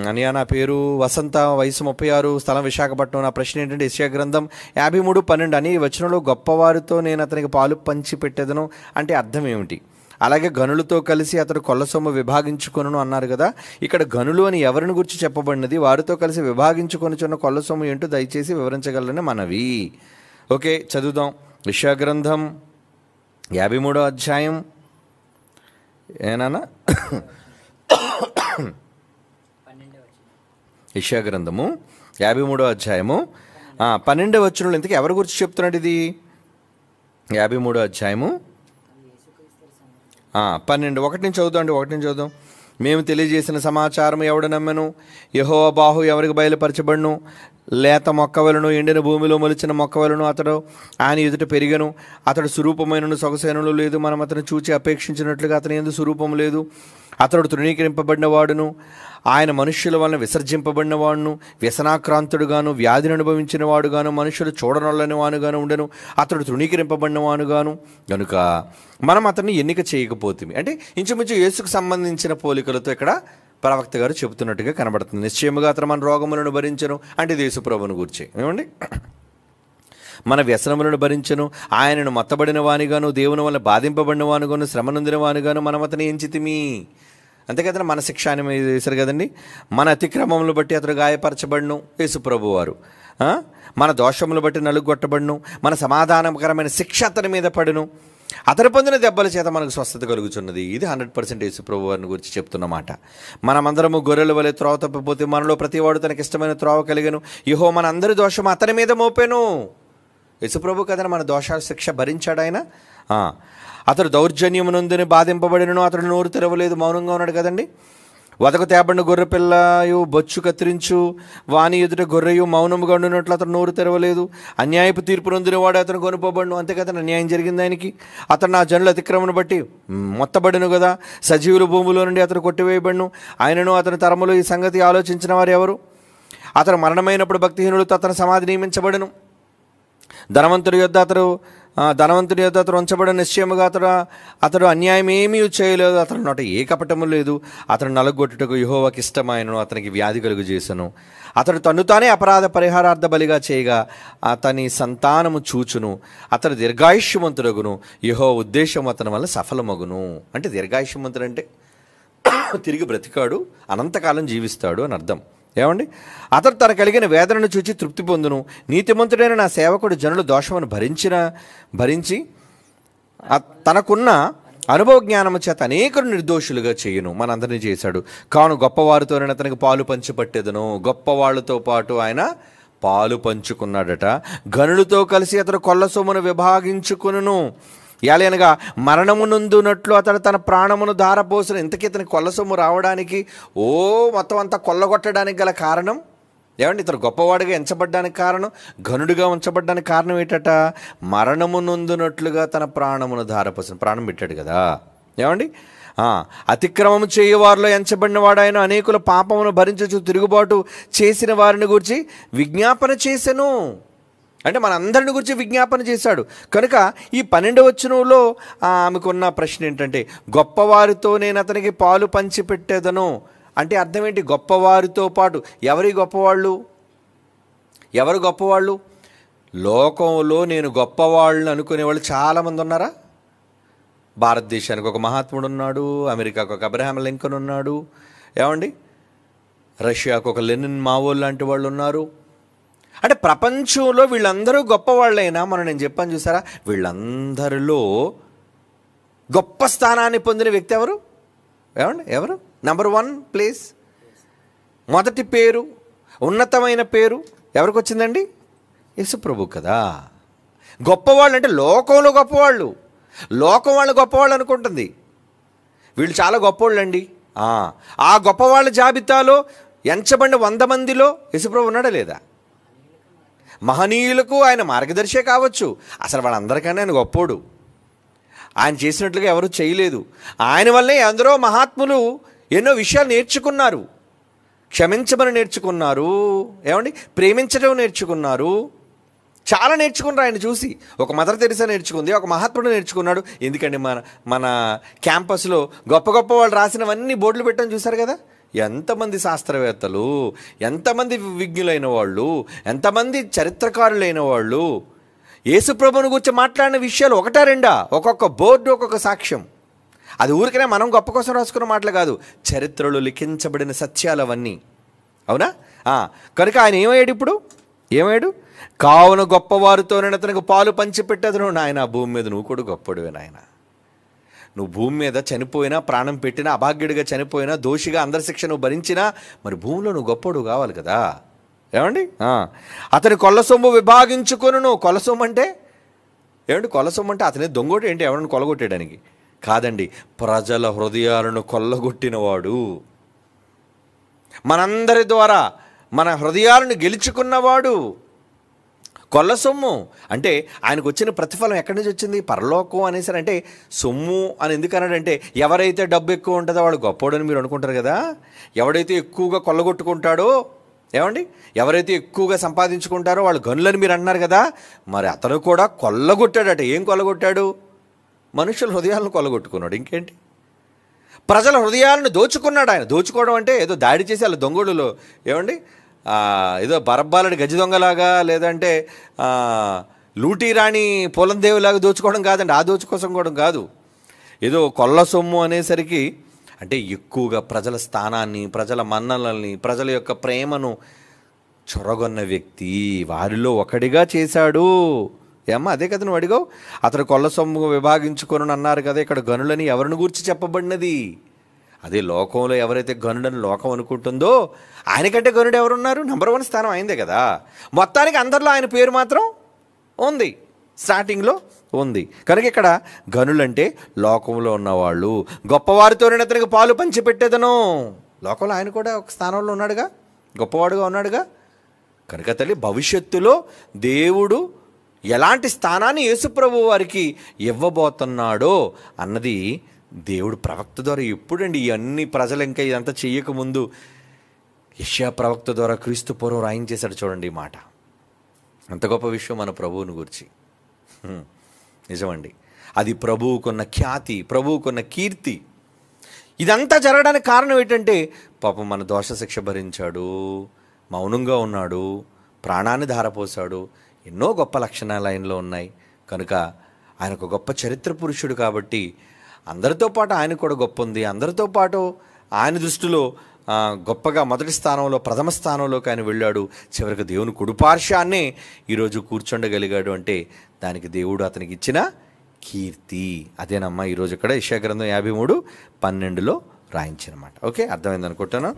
అనియా, నా పేరు వసంత, వయసు 36, స్థలం విశాఖపట్నం. నా ప్రశ్న ఏంటంటే యెషయా గ్రంథం 53:12 అని వచనంలో గొప్పవారితో నేను అతనికి పాలు పంచి పెట్టేదను అంటే అర్థం ఏమిటి? అలాగే గనులతో కలిసి అతడు కొల్ల సొమ్ము విభాగించుకొనును అన్నారు కదా, ఇక్కడ గనులు అని ఎవరిని గురించి చెప్పబడినది? వారితో కలిసి విభాగించుకొనుచున్న కొల్ల సొమ్ము ఏంటో దయచేసి వివరించగలరని మనవి. ఓకే, చదువుదాం. యెషయా గ్రంథం 53వ అధ్యాయం ఏనా? యెషయా గ్రంథము 53వ అధ్యాయము 12వ వచనంలో ఇంతకీ ఎవరి గురించి చెప్తున్నాడు ఇది? 53వ అధ్యాయము 12, 1 నుంచి చదువుదాం. మేము తెలియజేసిన సమాచారం ఎవడు నమ్మెను? యెహోవా బాహు ఎవరికి బయలుపరచబడును? లేత మొక్కవలను, ఎండిన భూమిలో మొలిచిన మొక్కవలను అతడు ఆయన ఎదుట పెరిగను. అతడు స్వరూపమైనను సొగసైనను లేదు, మనం అతను చూచి అపేక్షించినట్లుగా అతని యందు స్వరూపం లేదు. అతడు తృణీకరింపబడిన వాడును, ఆయన మనుష్యుల వలన విసర్జింపబడిన వాడును, వ్యసనాక్రాంతుడుగాను, వ్యాధిని అనుభవించిన వాడుగాను, మనుషులు చూడనొల్లని వానుగాను ఉండెను. అతడు తృణీకరింపబడిన వానుగాను గనుక మనం అతన్ని ఎన్నిక చేయకపోతుంది. అంటే ఇంచుమించు యేసుకు సంబంధించిన పోలికలతో ఇక్కడ ప్రవక్త గారు చెబుతున్నట్టుగా కనబడుతుంది. నిశ్చయముగా అతను మన రోగములను భరించను అంటే యేసు ప్రభువును గూర్చి, ఏమండి, మన వ్యసనములను భరించను. ఆయనను మొత్తబడిన వానిగాను, దేవుని వల్ల బాధింపబడిన వానుగాను, శ్రమ నొందిన వానుగాను మనం అతని ఎంచితిమి. అంతే కదండి, మన శిక్ష అని వేశారు కదండి. మన అతిక్రమములను బట్టి అతడు గాయపరచబడును యేసు ప్రభు వారు, మన దోషములు బట్టి నలుగొట్టబడును, మన సమాధానకరమైన శిక్ష అతని మీద పడును, అతను పొందిన దెబ్బల చేత మనకు స్వస్థత కలుగుతున్నది. ఇది 100% యేసు ప్రభు వారిని గురించి చెప్తున్నమాట. మనమందరము గొర్రెల వలె త్రోవ తప్పిపోతే మనలో ప్రతివాడు తనకి ఇష్టమైన త్రోవ కలిగను. యెహోవా మన అందరి దోషం అతని మీద మోపెను. యేసు ప్రభు కదని మన దోషాల శిక్ష భరించాడు ఆయన. అతడు దౌర్జన్యమునందుని బాధింపబడినను, అతడు నోరు తెరవలేదు, మౌనంగా ఉన్నాడు కదండి. వదకు తేబడిన గొర్రె పిల్లయు బొచ్చు కత్తిరించు వాని ఎదుట గొర్రెయు మౌనముగా ఉండినట్లు అతను నోరు తెరవలేదు. అన్యాయపు తీర్పు నొందిన వాడు అతను కొనుపోబడును. అంతే కదా, అన్యాయం జరిగింది ఆయనకి. అతను నా జనుల అతిక్రమను బట్టి మొత్తబడిను కదా. సజీవుల భూమిలో నుండి అతను కొట్టివేయబడును. ఆయనను అతని తరములో ఈ సంగతి ఆలోచించిన వారు ఎవరు? అతను మరణమైనప్పుడు భక్తిహీనులతో అతను సమాధి నియమించబడును. ధనవంతుడి యొద్ద అతను ఉంచబడిన. నిశ్చయముగా అతడు అన్యాయం ఏమీ చేయలేదు, అతని నోట ఏ కపటము లేదు. అతను నలుగొట్టుటకు యెహోవాకి ఇష్టమైనను, అతనికి వ్యాధి కలుగు చేసను. అతడు తన్ను తానే అపరాధ పరిహారార్థ బలిగా చేయగా అతని సంతానము చూచును. అతడు దీర్ఘాయుష్యవంతుడగును. యెహోవా ఉద్దేశం అతని వల్ల సఫలమగును. అంటే దీర్ఘాయుష్యవంతుడు అంటే తిరిగి బ్రతికాడు, అనంతకాలం జీవిస్తాడు అని అర్థం. ఏమండి, అతడు తన కలిగిన వేదనను చూచి తృప్తి పొందును. నీతిమంతుడైన నా సేవకుడు జనుల దోషమును భరించి తనకున్న అనుభవ జ్ఞానము చేత అనేకులు నిర్దోషులుగా చేయును. మనందరినీ చేశాడు. కాను గొప్పవారితో నేను అతనికి పాలు పంచిపట్టేదను. గొప్పవాళ్ళతో పాటు ఆయన పాలు పంచుకున్నాడట. గనులతో కలిసి అతడు కొల్ల సొమ్మును విభాగించుకును. ఎలాగనగా మరణము నొందునట్లు అతడు తన ప్రాణమును ధారపోసిన. ఇంతకీ ఇతని కొల్ల సొమ్ము రావడానికి మొత్తం అంతా కొల్లగొట్టడానికి గల కారణం ఏమండి? ఇతను గొప్పవాడిగా ఎంచబడ్డానికి కారణం, ఘనుడిగా ఉంచబడ్డానికి కారణం ఏంటట? మరణము నొందునట్లుగా తన ప్రాణమును ధారపోసిన. ప్రాణం పెట్టాడు కదా, ఏమండి. అతిక్రమము చేయవారిలో ఎంచబడిన వాడాయన అనేకుల పాపమును భరించచ్చు తిరుగుబాటు చేసిన వారిని గురించి విజ్ఞాపన చేసెను. అంటే మన అందరిని గురించి విజ్ఞాపన చేశాడు. కనుక ఈ 12వ వచనంలో ఆమెకున్న ప్రశ్న ఏంటంటే, గొప్పవారితో నేను అతనికి పాలు పంచి పెట్టేదను అంటే అర్థం ఏంటి? గొప్పవారితో పాటు. ఎవరు గొప్పవాళ్ళు? లోకంలో నేను గొప్పవాళ్ళని అనుకునేవాళ్ళు చాలామంది ఉన్నారా? భారతదేశానికి ఒక మహాత్ముడు ఉన్నాడు, అమెరికాకు ఒక అబ్రహాం లింకన్ ఉన్నాడు, ఏమండి, రష్యాకు ఒక లెనిన్ మావో లాంటి వాళ్ళు ఉన్నారు. అంటే ప్రపంచంలో వీళ్ళందరూ గొప్పవాళ్ళైనా నేను చెప్పాను చూసారా, వీళ్ళందరిలో గొప్ప స్థానాన్ని పొందిన వ్యక్తి ఎవరు? ఏమండి, ఎవరు? నంబర్ 1 ప్లేస్, మొదటి పేరు, ఉన్నతమైన పేరు ఎవరికి వచ్చిందండి? యేసు ప్రభు కదా. గొప్పవాళ్ళు అంటే లోకంలో గొప్పవాళ్ళు. లోకం వాళ్ళు గొప్పవాళ్ళు అనుకుంటుంది, వీళ్ళు చాలా గొప్పవాళ్ళు అండి. ఆ గొప్పవాళ్ళ జాబితాలో ఎంచబడిన 100 మందిలో యేసు ప్రభు ఉన్నాడా లేదా? మహనీయులకు ఆయన మార్గదర్శే కావచ్చు. అసలు వాళ్ళందరికన్నా ఆయన గొప్పోడు. ఆయన చేసినట్లుగా ఎవరు చేయలేదు. ఆయన వల్లే ఎందరో మహాత్ములు ఎన్నో విషయాలు నేర్చుకున్నారు. క్షమించమని నేర్చుకున్నారు, ఏమండి, ప్రేమించడం నేర్చుకున్నారు, చాలా నేర్చుకున్నారు ఆయన చూసి. ఒక మదర్ తెరిసా నేర్చుకుంది, ఒక మహాత్ముడు నేర్చుకున్నాడు. ఎందుకండి మన క్యాంపస్లో గొప్ప గొప్ప వాళ్ళు రాసినవన్నీ బోర్డులు పెట్టని చూశారు కదా. ఎంతమంది శాస్త్రవేత్తలు, ఎంతమంది విజ్ఞులైన వాళ్ళు, ఎంతమంది చరిత్రకారులైన వాళ్ళు యేసుప్రభుని గురించి మాట్లాడిన విషయాలు ఒకటా రెండా? ఒక్కొక్క బోర్డు ఒక్కొక్క సాక్ష్యం. అది ఊరికనే మనం గొప్ప కోసం రాసుకున్న మాటలు కాదు, చరిత్రలో లిఖించబడిన సత్యాలు అవన్నీ. అవునా? కనుక ఆయన ఏమయ్యాడు ఇప్పుడు? ఏమయ్యాడు? కావున గొప్పవారితో నేను అతనికి పాలు పంచిపెట్టేదను. నాయన, భూమి మీద నువ్వు కూడా గొప్పడివే నాయన. నువ్వు భూమి మీద చనిపోయినా, ప్రాణం పెట్టినా, అభాగ్యుడిగా చనిపోయినా, దోషిగా అందరి శిక్ష నువ్వు భరించినా, మరి భూమిలో నువ్వు గొప్పడు కావాలి కదా. ఏమండి? అతని కొల్ల సొమ్ము విభాగించుకొనును. కొల్ల సొమ్ము అంటే ఏమండి? కొల్ల సొమ్ము అంటే అతని దొంగోటి ఏంటి? ఎవరిని కొల్లగొట్టేయడానికి కాదండి, ప్రజల హృదయాలను కొల్లగొట్టినవాడు, మనందరి ద్వారా మన హృదయాలను గెలుచుకున్నవాడు. కొల్ల సొమ్ము అంటే ఆయనకు వచ్చిన ప్రతిఫలం ఎక్కడి నుంచి వచ్చింది? పరలోకం అనేసరి. అంటే సొమ్ము అని ఎందుకు అన్నాడంటే, ఎవరైతే డబ్బు ఎక్కువ ఉంటుందో వాడు గొప్పోడని మీరు అనుకుంటారు కదా. ఎవడైతే ఎక్కువగా కొల్లగొట్టుకుంటాడో, ఏమండి, ఎవరైతే ఎక్కువగా సంపాదించుకుంటారో వాళ్ళు గనులని మీరు అన్నారు కదా. మరి అతను కూడా కొల్లగొట్టాడట. ఏం కొల్లగొట్టాడు? మనుషుల హృదయాలను కొల్లగొట్టుకున్నాడు. ఇంకేంటి? ప్రజల హృదయాలను దోచుకున్నాడు ఆయన. దోచుకోవడం అంటే ఏదో దాడి చేసి వాళ్ళ దొంగడులో, ఏమండి, ఏదో బరబ్బాలడి గజ దొంగలాగా, లేదంటే లూటీ రాణి పూలందేవిలాగా దోచుకోవడం కాదండి. ఆ దోచుకోసం కాదు. ఏదో కొల్ల సొమ్ము అనేసరికి అంటే ఎక్కువగా ప్రజల స్థానాన్ని, ప్రజల మన్ననల్ని, ప్రజల యొక్క ప్రేమను చొరగొన్న వ్యక్తి వారిలో ఒకడిగా చేశాడు. ఏమ్మా, అదే కదా నువ్వు అడిగావు. అతను కొల్ల సొమ్ము విభాగించుకొని అన్నారు కదా. ఇక్కడ గనులని ఎవరిని గురించి చెప్పబడినది? అదే లోకంలో ఎవరైతే గనుడని లోకం అనుకుంటుందో, ఆయనకంటే గనుడు ఎవరున్నారు? నెంబర్ 1 స్థానం అయిందే కదా. మొత్తానికి అందరిలో ఆయన పేరు మాత్రం ఉంది, స్టార్టింగ్లో ఉంది. కనుక ఇక్కడ గనులంటే లోకంలో ఉన్నవాళ్ళు. గొప్పవారితో నేను అతనికి పాలు పంచిపెట్టేదను. లోకంలో ఆయన కూడా ఒక స్థానంలో ఉన్నాడుగా, గొప్పవాడుగా ఉన్నాడుగా. కనుక తల్లి, భవిష్యత్తులో దేవుడు ఎలాంటి స్థానాన్ని యేసుప్రభు వారికి ఇవ్వబోతున్నాడో అన్నది దేవుడు ప్రవక్త ద్వారా ఎప్పుడండి, ఇవన్నీ ప్రజలు ఇంకా ఇదంతా చెయ్యకముందు యెషయా ప్రవక్త ద్వారా క్రీస్తు పూర్వం రాయించేశాడు. చూడండి ఈ మాట. అంత గొప్ప విషయం మన ప్రభువుని గురించి. నిజమండి. అది ప్రభువుకున్న ఖ్యాతి, ప్రభువుకున్న కీర్తి. ఇదంతా జరగడానికి కారణం ఏంటంటే, పాపం మన దోష శిక్ష భరించాడు, మౌనంగా ఉన్నాడు, ప్రాణాన్ని ధారపోసాడు. ఎన్నో గొప్ప లక్షణాలు ఆయనలో ఉన్నాయి. కనుక ఆయన ఒక గొప్ప చరిత్ర పురుషుడు కాబట్టి అందరితో పాటు ఆయన కూడా గొప్ప ఉంది. అందరితో పాటు ఆయన దృష్టిలో గొప్పగా మొదటి స్థానంలో, ప్రథమ స్థానంలోకి ఆయన వెళ్ళాడు. చివరికి దేవుని కుడిపార్శ్వాన్నే ఈరోజు కూర్చుండగలిగాడు. అంటే దానికి దేవుడు అతనికి ఇచ్చిన కీర్తి. అదేనమ్మా ఈరోజు ఇక్కడ యెషయా గ్రంథం 53:12 రాయించినమాట. ఓకే, అర్థమైంది అనుకుంటాను.